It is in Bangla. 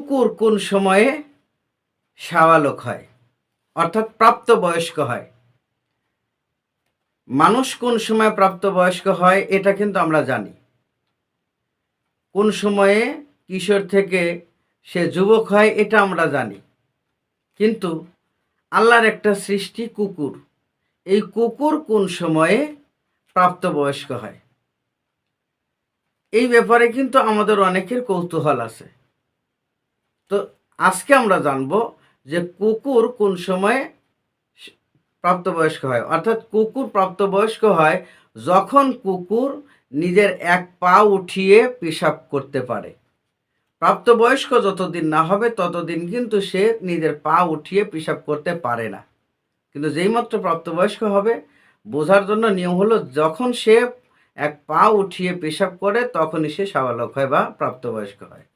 কুকুর কোন সময়ে শাওয়ালক হয়, অর্থাৎ প্রাপ্তবয়স্ক হয়? মানুষ কোন সময় প্রাপ্তবয়স্ক হয় এটা কিন্তু আমরা জানি। কোন সময়ে কিশোর থেকে সে যুবক হয় এটা আমরা জানি। কিন্তু আল্লাহর একটা সৃষ্টি কুকুর, এই কুকুর কোন সময়ে প্রাপ্তবয়স্ক হয়? এই ব্যাপারে কিন্তু আমাদের অনেকের কৌতূহল আছে। তো আজকে আমরা জানব যে কুকুর কোন সময়ে প্রাপ্তবয়স্ক হয়। অর্থাৎ কুকুর প্রাপ্তবয়স্ক হয় যখন কুকুর নিজের এক পা উঠিয়ে পেশাব করতে পারে। প্রাপ্তবয়স্ক যতদিন না হবে ততদিন কিন্তু সে নিজের পা উঠিয়ে পেশাব করতে পারে না। কিন্তু যেইমাত্র প্রাপ্তবয়স্ক হবে, বোঝার জন্য নিয়ম হলো যখন সে এক পা উঠিয়ে পেশাব করে তখনই সে শাওয়ালক হয় বা প্রাপ্তবয়স্ক হয়।